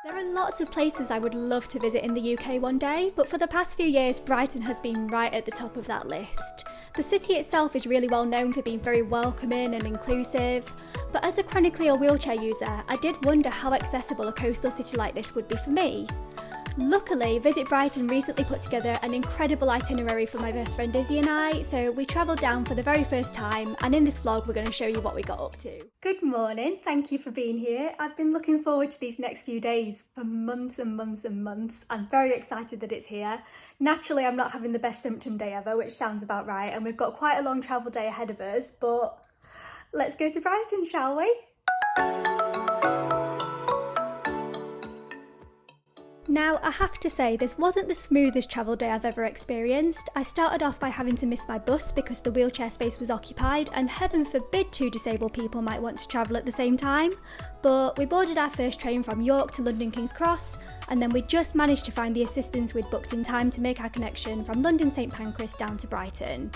There are lots of places I would love to visit in the UK one day, but for the past few years, Brighton has been right at the top of that list. The city itself is really well known for being very welcoming and inclusive, but as a chronically wheelchair user, I did wonder how accessible a coastal city like this would be for me. Luckily, Visit Brighton recently put together an incredible itinerary for my best friend Izzy and I, so we travelled down for the very first time, and in this vlog we're going to show you what we got up to. Good morning, thank you for being here. I've been looking forward to these next few days for months and months and months. I'm very excited that it's here. Naturally, I'm not having the best symptom day ever, which sounds about right, and we've got quite a long travel day ahead of us, but let's go to Brighton, shall we? Now, I have to say, this wasn't the smoothest travel day I've ever experienced. I started off by having to miss my bus because the wheelchair space was occupied, and heaven forbid two disabled people might want to travel at the same time. But we boarded our first train from York to London King's Cross, and then we just managed to find the assistance we'd booked in time to make our connection from London St Pancras down to Brighton.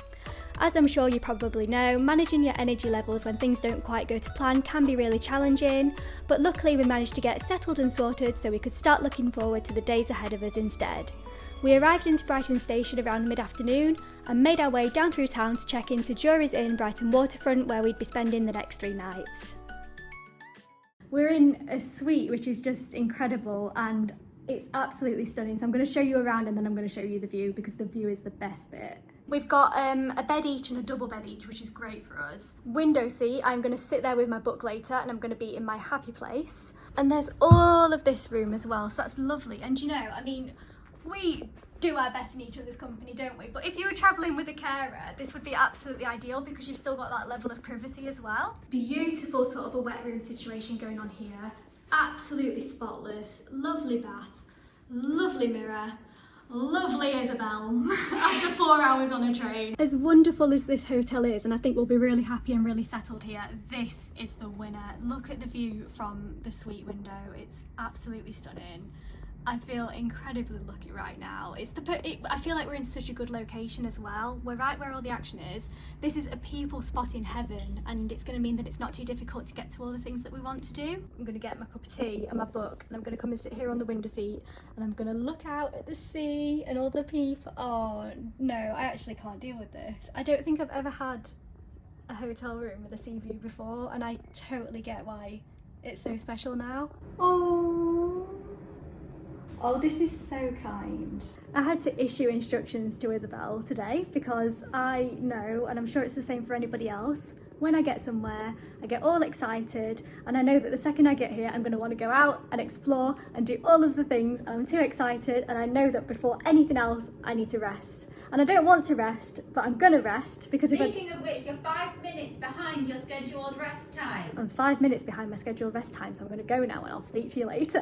As I'm sure you probably know, managing your energy levels when things don't quite go to plan can be really challenging, but luckily we managed to get settled and sorted so we could start looking forward to the days ahead of us instead. We arrived into Brighton station around mid-afternoon and made our way down through town to check into Jury's Inn, Brighton Waterfront, where we'd be spending the next 3 nights. We're in a suite which is just incredible and it's absolutely stunning, so I'm going to show you around and then I'm going to show you the view because the view is the best bit. We've got a bed each and a double bed each, which is great for us. Window seat, I'm going to sit there with my book later and I'm going to be in my happy place. And there's all of this room as well, so that's lovely. And you know, I mean, we do our best in each other's company, don't we? But if you were travelling with a carer, this would be absolutely ideal because you've still got that level of privacy as well. Beautiful sort of a wet room situation going on here. It's absolutely spotless, lovely bath, lovely mirror. Lovely Isabel after 4 hours on a train. As wonderful as this hotel is, and I think we'll be really happy and really settled here, this is the winner. Look at the view from the suite window, it's absolutely stunning. I feel incredibly lucky right now. I feel like we're in such a good location as well. We're right where all the action is. This is a people spot in heaven, and it's going to mean that it's not too difficult to get to all the things that we want to do. I'm going to get my cup of tea and my book, and I'm going to come and sit here on the window seat, and I'm going to look out at the sea and all the people. Oh no, I actually can't deal with this. I don't think I've ever had a hotel room with a sea view before, and I totally get why it's so special now. Oh, this is so kind. I had to issue instructions to Isabel today because I know, and I'm sure it's the same for anybody else, when I get somewhere, I get all excited and I know that the second I get here, I'm going to want to go out and explore and do all of the things, and I'm too excited, and I know that before anything else, I need to rest. And I don't want to rest, but I'm gonna rest because Speaking of which, you're 5 minutes behind your scheduled rest time. I'm 5 minutes behind my scheduled rest time, so I'm gonna go now and I'll speak to you later.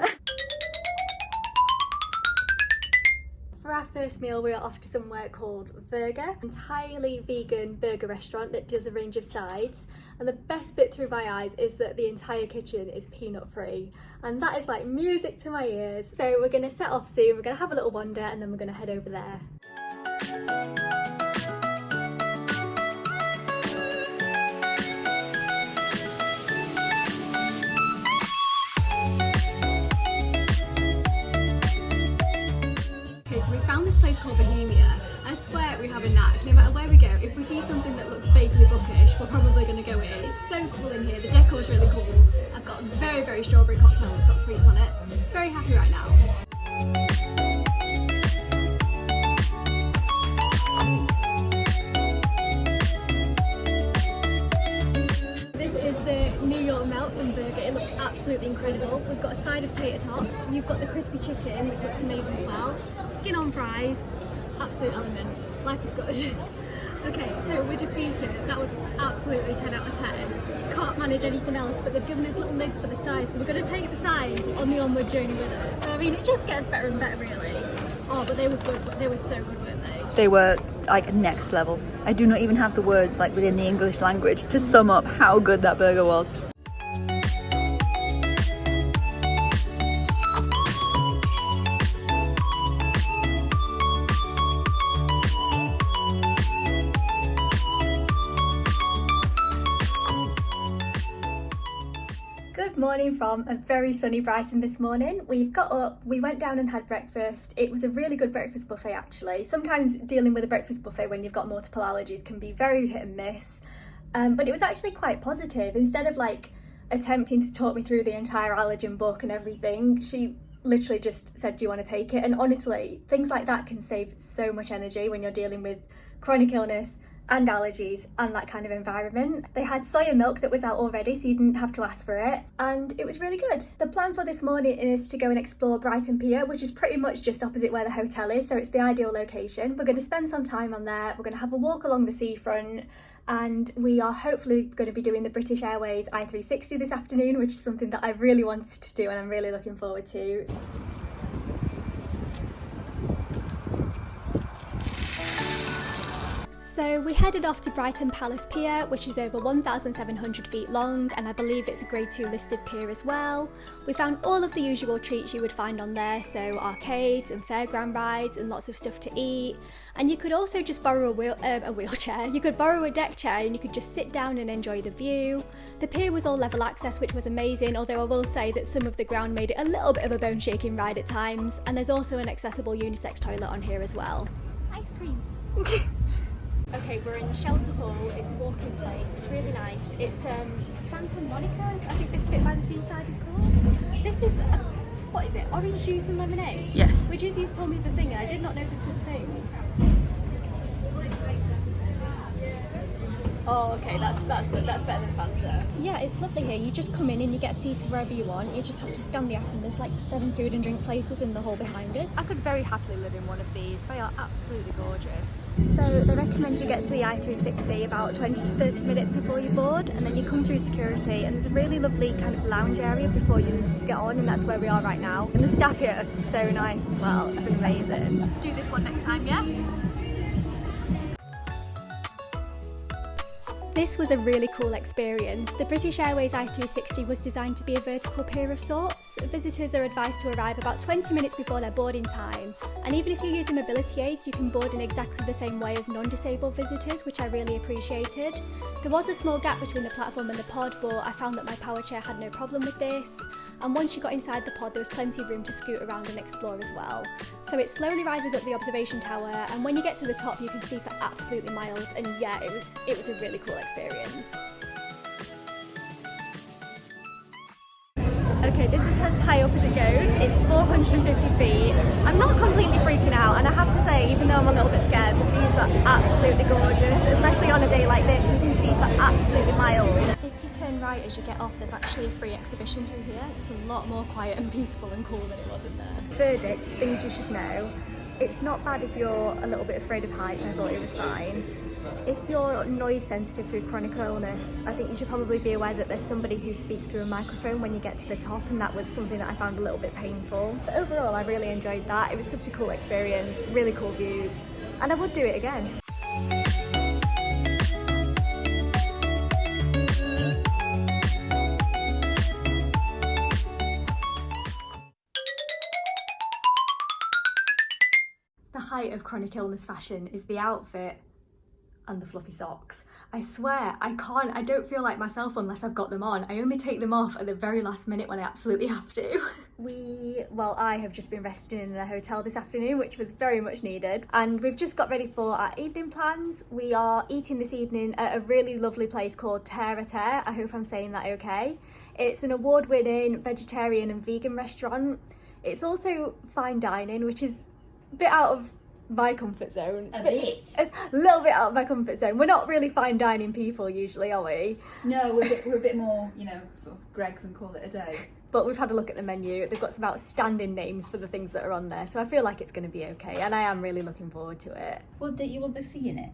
For our first meal, we are off to somewhere called Vurger, an entirely vegan burger restaurant that does a range of sides. And the best bit through my eyes is that the entire kitchen is peanut free. And that is like music to my ears. So we're gonna set off soon, we're gonna have a little wander and then we're gonna head over there. Found this place called Bohemia. I swear we have a knack. No matter where we go, if we see something that looks vaguely bookish, we're probably going to go in. It's so cool in here. The decor's really cool. I've got a very, very strawberry cocktail that's got sweets on it. Very happy right now. This is the New York melt from Burger. It looks absolutely incredible. We've got a side of tater tots. You've got the crispy chicken, which looks amazing as well. Skin on fries, absolute element. Life is good. Okay, so we're defeated. That was absolutely 10 out of 10. Can't manage anything else, but they've given us little lids for the sides, so we're going to take the sides on the onward journey with us. So I mean, it just gets better and better, really. Oh, but they were good. They were so good, weren't they? They were like next level. I do not even have the words like within the English language to sum up how good that burger was. Good morning from a very sunny Brighton this morning. We've got up, we went down and had breakfast. It was a really good breakfast buffet actually. Sometimes dealing with a breakfast buffet when you've got multiple allergies can be very hit and miss. But it was actually quite positive. Instead of like attempting to talk me through the entire allergen book and everything, she literally just said, do you want to take it? And honestly, things like that can save so much energy when you're dealing with chronic illness and allergies and that kind of environment. They had soya milk that was out already, so you didn't have to ask for it, and it was really good. The plan for this morning is to go and explore Brighton Pier, which is pretty much just opposite where the hotel is, so it's the ideal location. We're going to spend some time on there, we're going to have a walk along the seafront, and we are hopefully going to be doing the British Airways i360 this afternoon, which is something that I really wanted to do and I'm really looking forward to. So we headed off to Brighton Palace Pier, which is over 1,700 feet long, and I believe it's a Grade 2 listed pier as well. We found all of the usual treats you would find on there, so arcades and fairground rides and lots of stuff to eat. And you could also just borrow a wheelchair. You could borrow a deck chair and you could just sit down and enjoy the view. The pier was all level access, which was amazing, although I will say that some of the ground made it a little bit of a bone-shaking ride at times. And there's also an accessible unisex toilet on here as well. Ice cream. Okay, we're in Shelter Hall. It's a walking place. It's really nice. It's Santa Monica, I think this bit by the seaside is called. This is, what is it, orange juice and lemonade? Yes. Which Izzy's told me is a thing, and I did not know this was a thing. Oh, okay, that's good. That's better than Fanta. Yeah, it's lovely here. You just come in and you get seated wherever you want. You just have to scan the app, and there's like 7 food and drink places in the hall behind us. I could very happily live in one of these. They are absolutely gorgeous. So they recommend you get to the i360 about 20 to 30 minutes before you board, and then you come through security, and there's a really lovely kind of lounge area before you get on, and that's where we are right now. And the staff here are so nice as well. It's been amazing. Do this one next time, yeah? This was a really cool experience. The British Airways i360 was designed to be a vertical pier of sorts. Visitors are advised to arrive about 20 minutes before their boarding time, and even if you're using mobility aids, you can board in exactly the same way as non-disabled visitors, which I really appreciated. There was a small gap between the platform and the pod, but I found that my power chair had no problem with this, and once you got inside the pod there was plenty of room to scoot around and explore as well. So it slowly rises up the observation tower, and when you get to the top you can see for absolutely miles, and yeah, it was a really cool experience. Okay, this is as high up as it goes. It's 450 feet. I'm not completely freaking out, and I have to say, even though I'm a little bit scared, the views are absolutely gorgeous, especially on a day like this. You can see for absolutely miles. If you turn right as you get off, there's actually a free exhibition through here. It's a lot more quiet and peaceful and cool than it was in there. Verdict, things you should know. It's not bad if you're a little bit afraid of heights. I thought it was fine. If you're noise sensitive through chronic illness, I think you should probably be aware that there's somebody who speaks through a microphone when you get to the top, and that was something that I found a little bit painful. But overall, I really enjoyed that. It was such a cool experience, really cool views, and I would do it again. The height of chronic illness fashion is the outfit and the fluffy socks. I swear, I don't feel like myself unless I've got them on. I only take them off at the very last minute when I absolutely have to. I have just been resting in the hotel this afternoon, which was very much needed. And we've just got ready for our evening plans. We are eating this evening at a really lovely place called Terre A Terre. I hope I'm saying that okay. It's an award-winning vegetarian and vegan restaurant. It's also fine dining, which is a bit out of my comfort zone. It's a little bit out of my comfort zone. We're not really fine dining people usually, are we? No, we're a bit more, you know, sort of Greg's and call it a day. But we've had a look at the menu. They've got some outstanding names for the things that are on there, so I feel like it's going to be okay, and I am really looking forward to it. Well, don't you want the sea in it?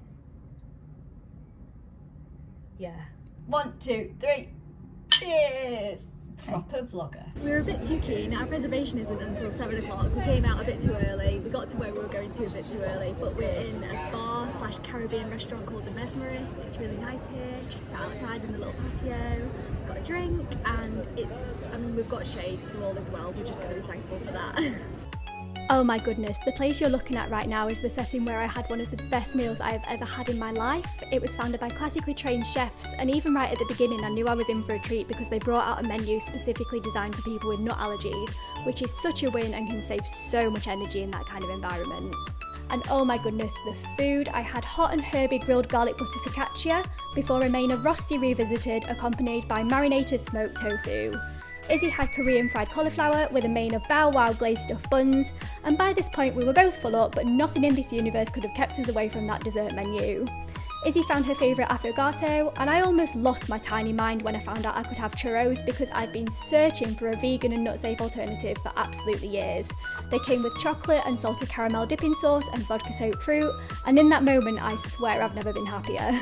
Yeah. 1, 2, 3. Cheers! Proper vlogger. We were a bit too keen. Our reservation isn't until 7 o'clock. We came out a bit too early. We got to where we were going to a bit too early, but we're in a bar / Caribbean restaurant called The Mesmerist. It's really nice here. Just sat outside in the little patio, got a drink, and we've got shade, so all is well. We're just going to be thankful for that. Oh my goodness, the place you're looking at right now is the setting where I had one of the best meals I have ever had in my life. It was founded by classically trained chefs, and even right at the beginning I knew I was in for a treat because they brought out a menu specifically designed for people with nut allergies, which is such a win and can save so much energy in that kind of environment. And oh my goodness, the food! I had hot and herby grilled garlic butter focaccia before a main of rosti revisited, accompanied by marinated smoked tofu. Izzy had Korean fried cauliflower with a main of bow wow glazed stuffed buns, and by this point we were both full up, but nothing in this universe could have kept us away from that dessert menu. Izzy found her favourite affogato, and I almost lost my tiny mind when I found out I could have churros because I've been searching for a vegan and nut-safe alternative for absolutely years. They came with chocolate and salted caramel dipping sauce and vodka soaked fruit, and in that moment I swear I've never been happier.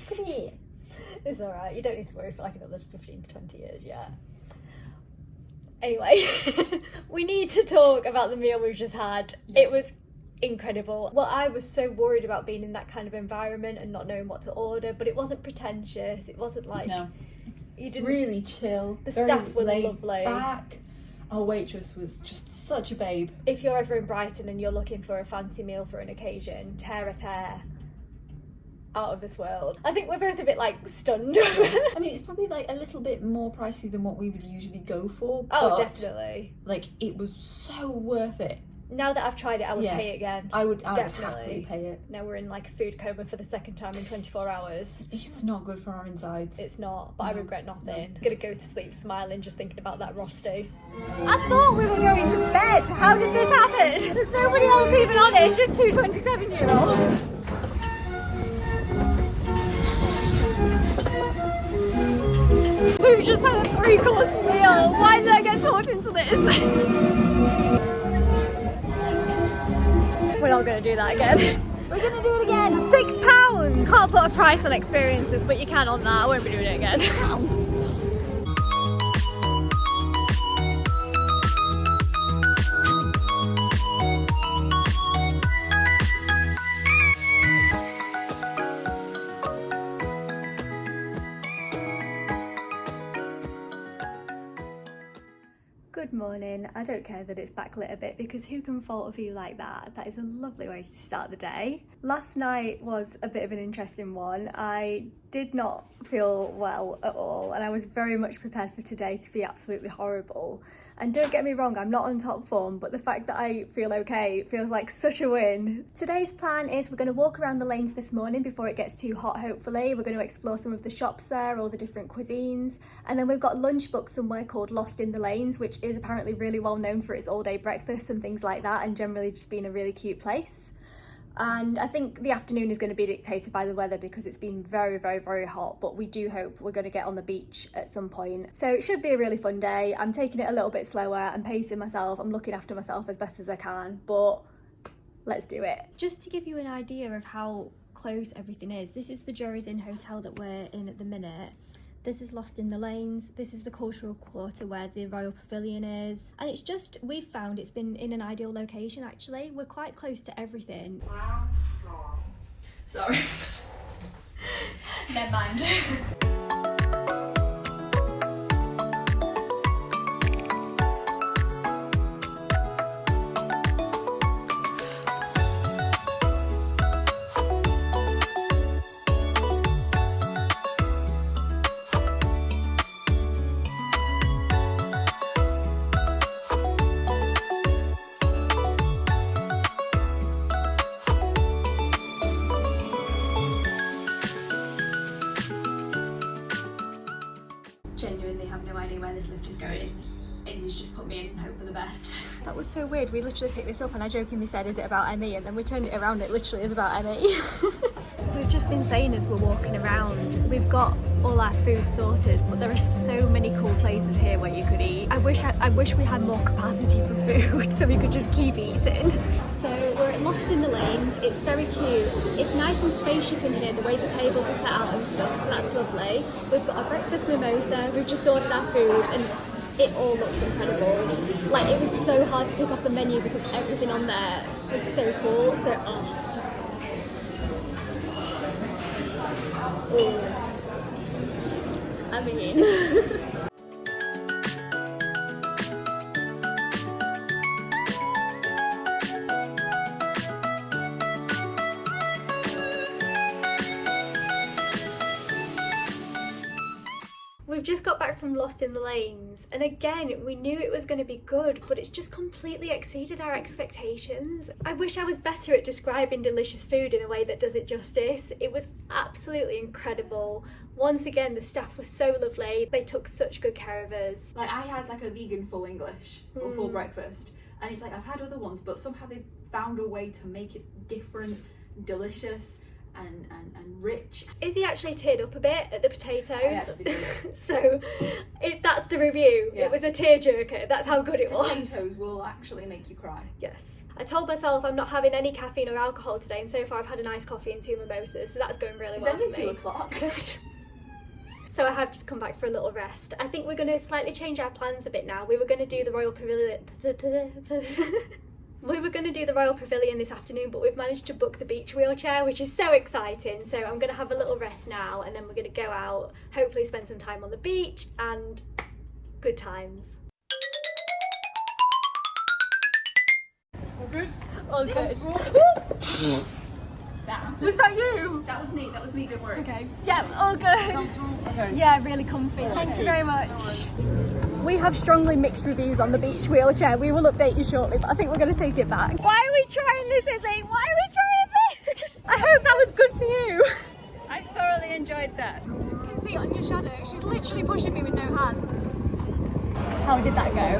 Come here. It's alright, you don't need to worry for like another 15 to 20 years yet. Anyway, we need to talk about the meal we've just had. Yes. It was incredible. Well, I was so worried about being in that kind of environment and not knowing what to order, but it wasn't pretentious. It wasn't like... No. You didn't... Really chill. The staff were lovely. Back. Our waitress was just such a babe. If you're ever in Brighton and you're looking for a fancy meal for an occasion, Terre A Terre. Out of this world. I think we're both a bit like stunned. I mean, it's probably like a little bit more pricey than what we would usually go for. Oh, definitely. Like, it was so worth it. Now that I've tried it, I would pay it again. I would happily pay it. Now we're in like food coma for the second time in 24 hours. It's not good for our insides. It's not, but no, I regret nothing. I'm gonna go to sleep smiling just thinking about that rosti. I thought we were going to bed. How did this happen? There's nobody else even on it. It's just two 27-year-olds. We've just had a 3-course meal. Why did I get talked into this? We're not going to do that again. We're going to do it again. £6. Can't put a price on experiences, but you can on that. I won't be doing it again. Good morning. I don't care that it's backlit a bit because who can fault a view like that? That is a lovely way to start the day. Last night was a bit of an interesting one. I did not feel well at all and I was very much prepared for today to be absolutely horrible. And don't get me wrong, I'm not on top form, but the fact that I feel okay feels like such a win. Today's plan is we're going to walk around the lanes this morning before it gets too hot, hopefully. We're going to explore some of the shops there, all the different cuisines. And then we've got lunch booked somewhere called Lost in the Lanes, which is apparently really well known for its all-day breakfast and things like that, and generally just being a really cute place. And I think the afternoon is going to be dictated by the weather because it's been very, very, very hot, but we do hope we're going to get on the beach at some point. So it should be a really fun day. I'm taking it a little bit slower, I'm pacing myself, I'm looking after myself as best as I can, but let's do it. Just to give you an idea of how close everything is, this is the Jury's Inn hotel that we're in at the minute. This is Lost in the Lanes, this is the cultural quarter where the Royal Pavillion is. And it's just, we've found it's been in an ideal location actually. We're quite close to everything. Sorry. Never mind. Genuinely have no idea where this lift is going. Izzy's just put me in and hope for the best. That was so weird. We literally picked this up and I jokingly said, is it about ME? And then we turned it around, it literally is about ME. We've just been saying as we're walking around, we've got all our food sorted, but there are so many cool places here where you could eat. I wish we had more capacity for food so we could just keep eating. So we're at Lost in the Lanes. It's very cute. It's nice and spacious in here, the way the tables are set out and stuff, so that's lovely. We've got a breakfast mimosa, we've just ordered our food, and it all looks incredible. Like, it was so hard to pick off the menu because everything on there was so cool. So, I mean... We've just got back from Lost in the Lanes, and again, we knew it was going to be good, but it's just completely exceeded our expectations. I wish I was better at describing delicious food in a way that does it justice. It was absolutely incredible. Once again, the staff was so lovely. They took such good care of us. Like, I had like a vegan full English or full breakfast, and it's like I've had other ones, but somehow they found a way to make it different, delicious, and rich. Izzy actually teared up a bit at the potatoes. I actually did. So that's the review. Yeah. It was a tearjerker. That's how good it was. Potatoes will actually make you cry. Yes. I told myself I'm not having any caffeine or alcohol today, and so far I've had an iced coffee and 2 mimosas, so that's going really well for me. It's only 2 o'clock. So I have just come back for a little rest. I think we're going to slightly change our plans a bit now. We were going to do the Royal Pavillion... We were going to do the Royal Pavillion this afternoon, but we've managed to book the beach wheelchair, which is so exciting. So I'm going to have a little rest now, and then we're going to go out, hopefully spend some time on the beach, and good times. All good? All good. Was that you? That was me, don't worry. Okay. Yeah, all good. Okay. Yeah, really comfy. Thank you very much. We have strongly mixed reviews on the beach wheelchair. We will update you shortly, but I think we're going to take it back. Why are we trying this, Izzy? Why are we trying this? I hope that was good for you. I thoroughly enjoyed that. You can see it on your shadow. She's literally pushing me with no hands. How did that go?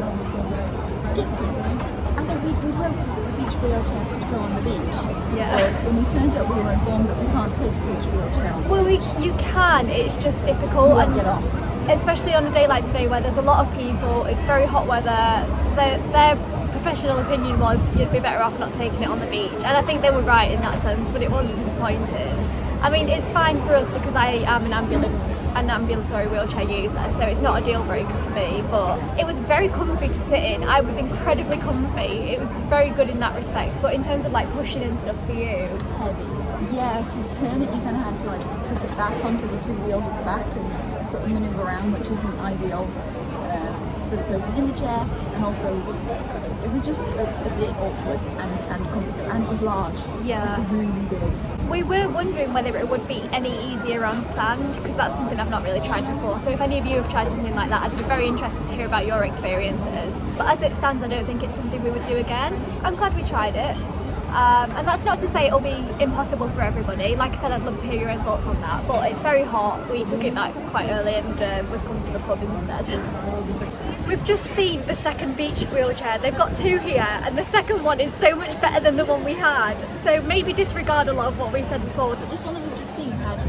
Different. I think we'd hoped that the beach wheelchair could go on the beach. Yeah. Whereas when we turned up, we were informed that we can't take the beach wheelchair on the Well, beach. you can. It's just difficult. We won't and get off. especially on a day like today where there's a lot of people, it's very hot weather. Their professional opinion was you'd be better off not taking it on the beach, and I think they were right in that sense, but it was disappointing. I mean, it's fine for us because I am an ambulatory wheelchair user, so it's not a deal breaker for me, but it was very comfy to sit in. I was incredibly comfy. It was very good in that respect, but in terms of like pushing and stuff for you, Heavy. Yeah, to turn it, you kind of had to like tip it back onto the 2 wheels at the back and sort of manoeuvre around, which isn't ideal for the person in the chair, and also it was just a bit awkward and cumbersome, and it was large. Yeah. Like really big. we were wondering whether it would be any easier on sand, because that's something I've not really tried before. So if any of you have tried something like that, I'd be very interested to hear about your experiences. But as it stands, I don't think it's something we would do again. I'm glad we tried it. And that's not to say it'll be impossible for everybody. Like I said, I'd love to hear your own thoughts on that, but it's very hot. We took it back quite early and we've come to the pub instead. We've just seen the second beach wheelchair. They've got two here and the second one is so much better than the one we had. So maybe disregard a lot of what we said before. This one that we've just seen had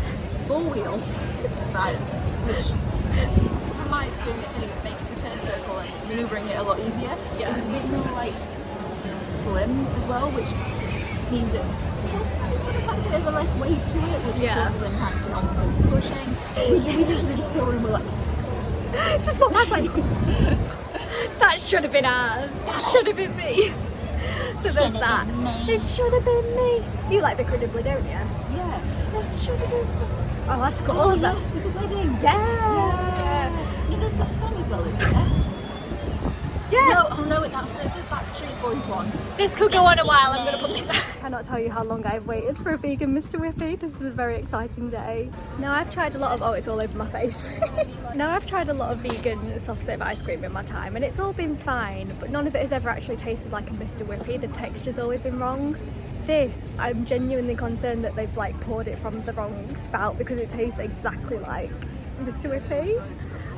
4 wheels, right, which from my experience anyway, it makes the turn circle and manoeuvring it a lot easier. Yeah. It was a bit more like slim as well, which means it had a bit of a less weight to it, which Yeah. of course will impact on the person pushing. We literally just saw it and we're like, Just what that's like. That should have been ours. That should have been me. So there's that. It should have been me. You like Vicar Dibley, don't you? yeah. It should have been me. Oh, that's got all Oh of that. yes, with the wedding. Yeah. Yeah, there's that song as well, isn't there? Yeah. No, oh no, that's the Backstreet Boys one. This could go on a while. I'm going to put this back. I cannot tell you how long I've waited for a vegan Mr. Whippy. This is a very exciting day. Now I've tried a lot of, oh, it's all over my face. Now I've tried a lot of vegan soft serve ice cream in my time and it's all been fine, but none of it has ever actually tasted like a Mr. Whippy. The texture's always been wrong. This, I'm genuinely concerned that they've like poured it from the wrong spout because it tastes exactly like Mr. Whippy.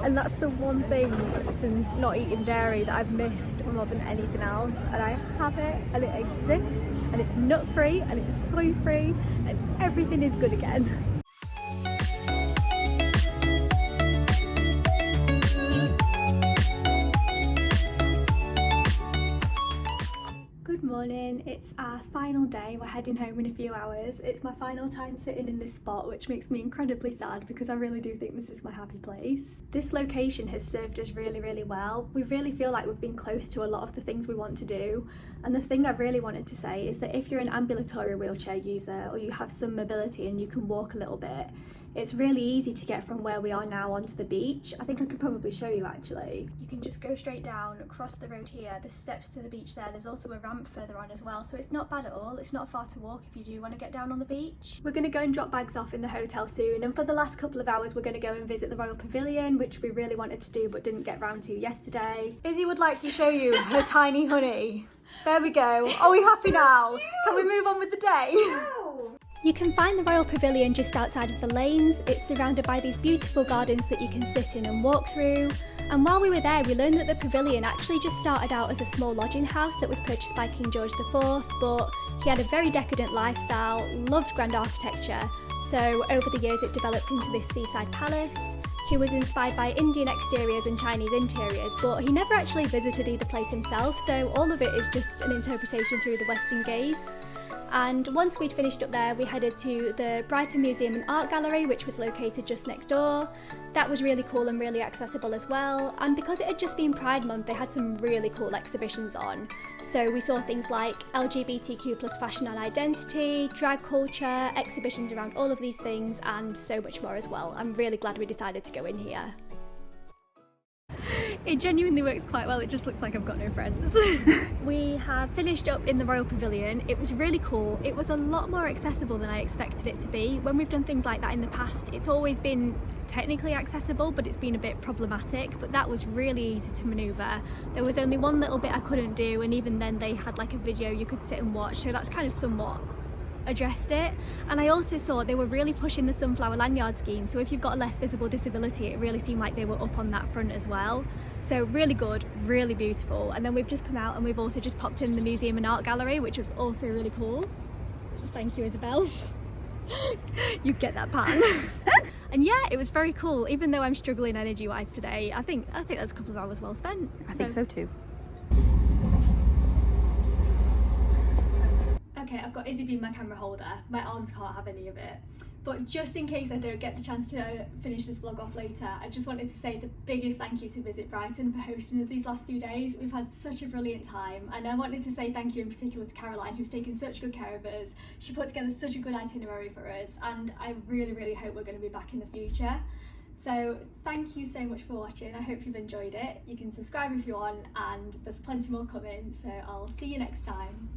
And that's the one thing since not eating dairy that I've missed more than anything else. And I have it and it exists and it's nut free and it's soy free and everything is good again. Good morning, it's our final day, we're heading home in a few hours. It's my final time sitting in this spot, which makes me incredibly sad because I really do think this is my happy place. This location has served us really, really well. We really feel like we've been close to a lot of the things we want to do. And the thing I really wanted to say is that if you're an ambulatory wheelchair user or you have some mobility and you can walk a little bit, It's really easy to get from where we are now onto the beach. I think I could probably show you actually. You can just go straight down, across the road here, there's steps to the beach there, there's also a ramp further on as well, so it's not bad at all. It's not far to walk if you do want to get down on the beach. We're going to go and drop bags off in the hotel soon, and for the last couple of hours we're going to go and visit the Royal Pavilion, which we really wanted to do but didn't get round to yesterday. Izzy would like to show you her tiny honey. There we go. Are we happy now? Can we move on with the day? You can find the Royal Pavilion just outside of the lanes. It's surrounded by these beautiful gardens that you can sit in and walk through. And while we were there, we learned that the pavilion actually just started out as a small lodging house that was purchased by King George IV, but he had a very decadent lifestyle, loved grand architecture, so over the years it developed into this seaside palace. He was inspired by Indian exteriors and Chinese interiors, but he never actually visited either place himself, so all of it is just an interpretation through the Western gaze. And once we'd finished up there, we headed to the Brighton Museum and Art Gallery, which was located just next door. That was really cool and really accessible as well, and because it had just been Pride Month, they had some really cool exhibitions on. So we saw things like LGBTQ+ fashion and identity, drag culture, exhibitions around all of these things, and so much more as well. I'm really glad we decided to go in here. It genuinely works quite well, it just looks like I've got no friends. We have finished up in the Royal Pavilion. It was really cool. It was a lot more accessible than I expected it to be. When we've done things like that in the past, it's always been technically accessible, but it's been a bit problematic, but that was really easy to manoeuvre. There was only one little bit I couldn't do, and even then they had like a video you could sit and watch, so that's kind of somewhat addressed it. And I also saw they were really pushing the sunflower lanyard scheme, so if you've got a less visible disability, it really seemed like they were up on that front as well. So really good, really beautiful. And then we've just come out and we've also just popped in the museum and art gallery, which was also really cool. Thank you, Isabel. You get that pan. And yeah, it was very cool, even though I'm struggling energy wise today. I think that's a couple of hours well spent. I think so too. Okay, I've got Izzy being my camera holder. My arms can't have any of it. But just in case I don't get the chance to finish this vlog off later, I just wanted to say the biggest thank you to Visit Brighton for hosting us these last few days. We've had such a brilliant time, and I wanted to say thank you in particular to Caroline, who's taken such good care of us. She put together such a good itinerary for us, and I really hope we're going to be back in the future. So thank you so much for watching. I hope you've enjoyed it. You can subscribe if you want, and there's plenty more coming, so I'll see you next time.